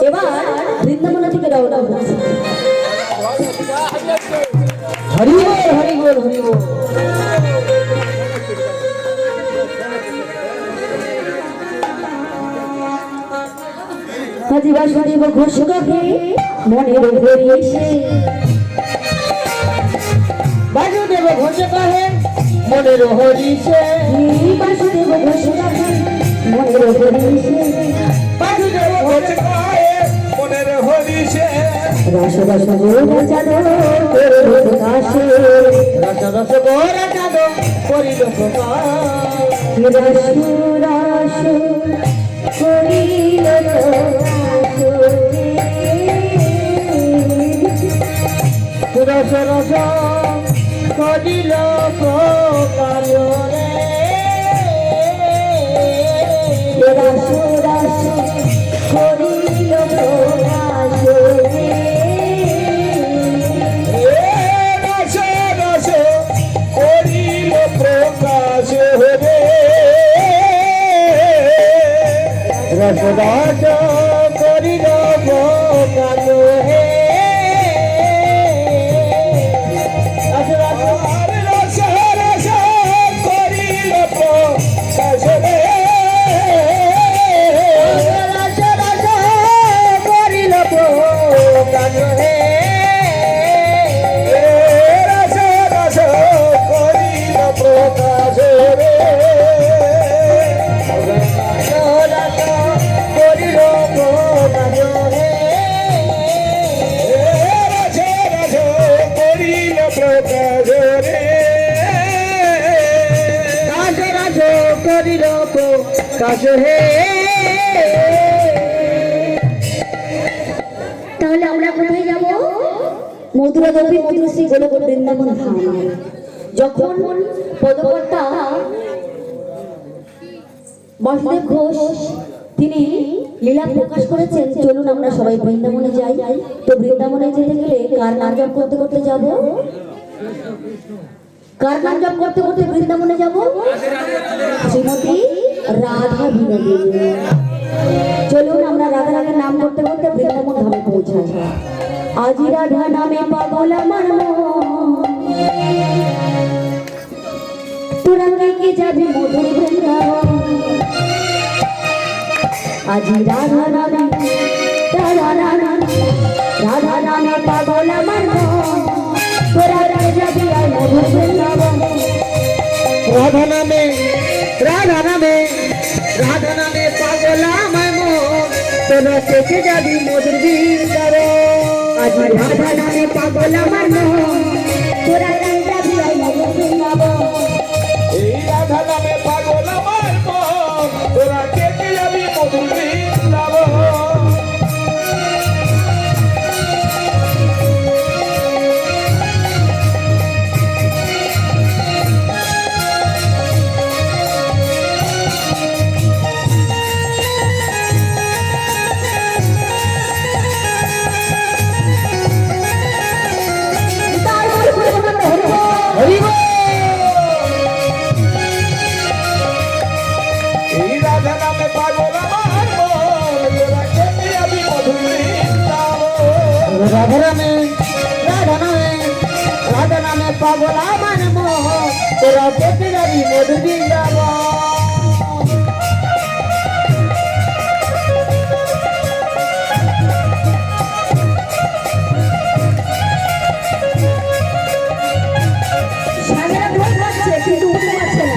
এবার বৃন্দাবন থেকে রওনা হচ্ছে। হরি বল হরি বল হরি বল। আজি বাসুদেব ঘোষ কহে মনের ঘরে এসে, বাসুদেব ঘোষ কহে মনের হরিষে, বাসুদেব ঘোষ কহে মনের হরিষে, বাসুদেব ঘোষ কহে মনের হরিষে। রস রস গোরা চাঁদ করিল প্রকাশে, রস রস গোরা চাঁদ করিল প্রকাশ, রস রস করিল রস রস করিল প্রকাশ রে, রস রস করিল প্রকাশ রে, রস রস করিল প্রকাশ রে, রস রস করিল প্রকাশ রে। তাহলে আমরা কোথায় যাব? মধুরা দেবী মধুশ্রী গোলক বৃন্দাবন ধাম। যখন পদকর্তা বাসুদেব ঘোষ তিনি লীলা প্রকাশ করেছেন, চলুন আমরা সবাই বৃন্দাবনে যাই। তো বৃন্দাবনে যেতে গেলে কার নাম জপ করতে করতে যাব? কার নাম জপ করতে করতে বৃন্দাবনে যাব? শ্রীমতী রাধা বিনোদিনী। চলুন আমরা রাধা রাধার নাম করতে করতে বৃন্দাবন ধামে পৌঁছাই। আজি রাধা নামে পাগল আমার মন, তোরা কে যাবে মধুর বৃন্দাবন। আজি রাধা নামে রাধা নামে পাগল আমার মন, তোরা কে যাবে মধুর বৃন্দাবন। রাধা নামে পাগল আমার মন, তোরা কে যাবি মধুর বৃন্দাবন। আজ রাধা নামে পাগল আমার মন, তোরা যাবি মধুর বৃন্দাবন। এই রাধা নামে পাগল আমার মন, তোরা কে যাবি মধুর বৃন্দাবন। রাধা নামে পাগল আমার মন, তোরা পেতে যাবি মধুর বৃন্দাবন। সাগরা ঢোল বাজছে কিন্তু উঠতে পারছে না।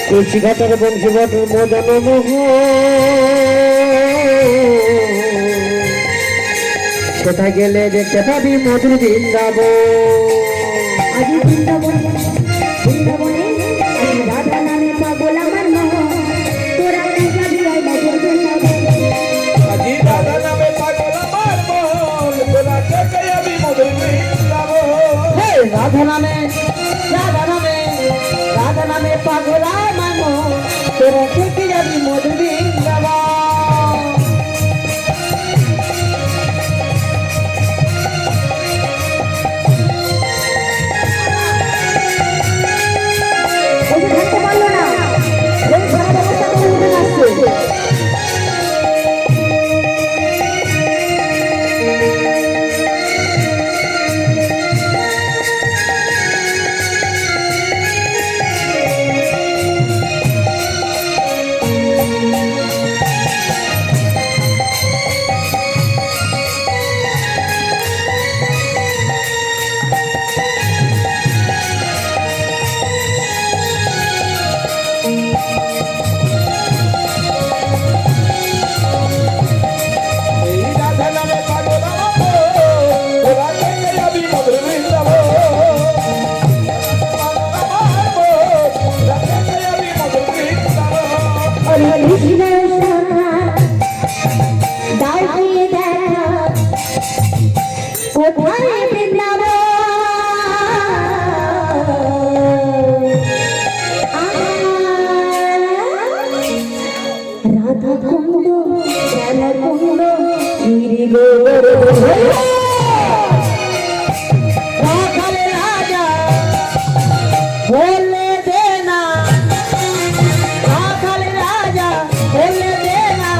তুলসী ঘাটার বংশী বটর মদন মোহ কোথায় গেলে দেখতে পাবি মধুর বৃন্দাবন। আজ বৃন্দাবনে বৃন্দাবনে আজ রাধা নামে পাগল আমার মন, তোরা যাবি ওই মধুর বৃন্দাবন। আজি রাধা নামে পাগল আমার মন, তোরা কে যাবি মধুর বৃন্দাবন। হে রাধা নামে রাধা নামে রাধা নামে পাগল আমার মন, তোরা থেকে যাবি মধুর বৃন্দাবন। ওই যে থাকতে পারলো না, ওই খারাপ অবস্থা করে উঠে আসছে। এই রাধা নামে পাগল আমার মন, তোরা কে যাবি মধুর বৃন্দাবন। আমার মন, তোরা কে যাবি মধুর বৃন্দাবন। হরে কৃষ্ণ সখা দাও দিয়ে দেখা, কোথায় বৃন্দাবন। রাধা কুণ্ড শ্যামা কুণ্ড গিরি গোবর্ধন। রাখালে রাজা বললে দে না, রাখালে রাজা বললে দে না,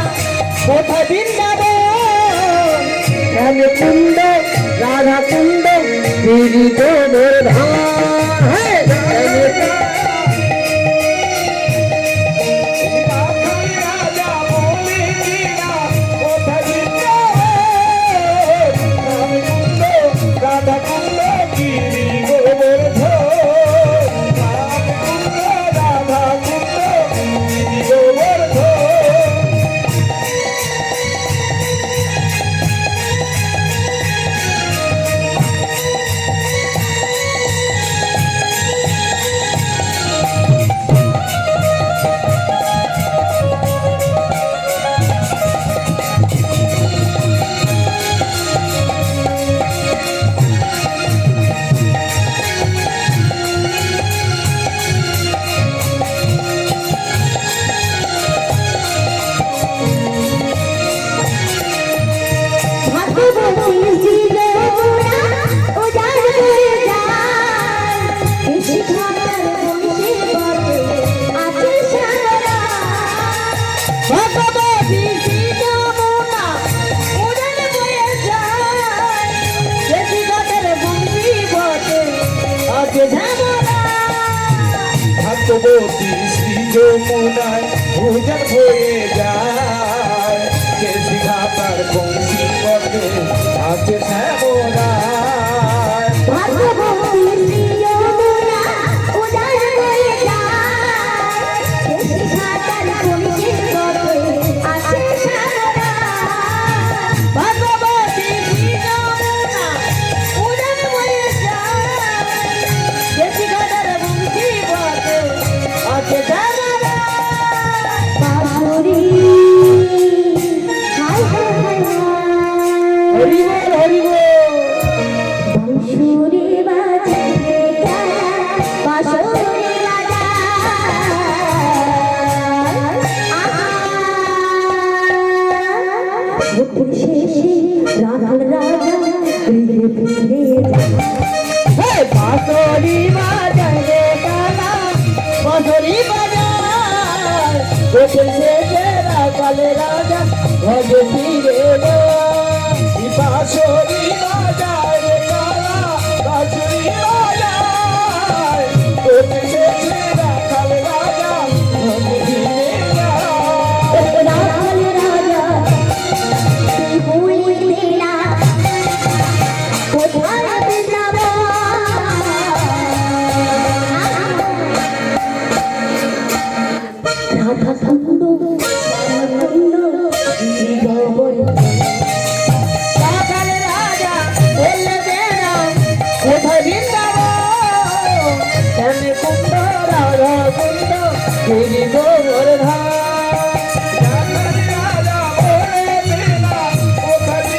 কোথায় বৃন্দাবন। শ্যাম কুণ্ড রাধা কুণ্ড গিরি গোবর্ধন। হে রাজা বলি না কোথায় বৃন্দাবন। রামকুণ্ড রাধা কুণ্ড গিরি গোবর্ধন। রামকুণ্ড রাধা কুণ্ড গিরি গোবর্ধন। ভাগ্যবতী জীবনা উজাড় করে যায়, কৃষি খাতার বংশে বটে আছে সারা। ভগবতী যমুনা উড়ান বয়ে যায়, দেশি ঘাটের বংশী বটে আছে ঝামরা। ভাগ্যবতী শ্রী যমুনায় ভোজন হয়ে যায়, কেশি ঘাটার বংশী পথে আছে শ্যামরায়। ভাগ্যবতী যমুনা উজাড় করে যায়, কৃষি খাতার বংশে বটে আছে সারা। ভগবতী যমুনা উড়ান বয়ে যায়, দেশি ঘাটের বংশী বটে আছে ঝামরা। বাঁশুরি হায় হায় হায় হরি বল হরি বল। বাঁশুরি বাজে বাঁশুরি বাজায়। ভোটের শেষে রাধার রাজা ফিরে ফিরে যায়। হে বাঁশরি বাজায় রে কালা, বাঁশরি বাজায়, গোকুল শেষে রাখালে রাজা ভজে ফিরে যায়। বাঁশরি বাজায় রে কালা, বাঁশরি বাজায়, তোকে শেষে রাখাল রাজা ভজে ফিরে যায়। রাখাল রাজা তুই বলতে না কোথায় বৃন্দাবন। রাধা কুণ্ড শ্যামা কুণ্ড গিরি গোবর্ধন। গিরি গোবর্ধন রাজা বলে দিলা ওখানে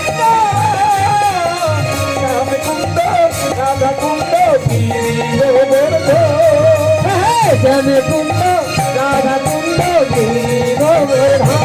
রাম কুণ্ড রাধা কুণ্ড গিরি গোবর্ধন শ্যাম কুণ্ড রাধা কুণ্ড গিরি গোবর্ধন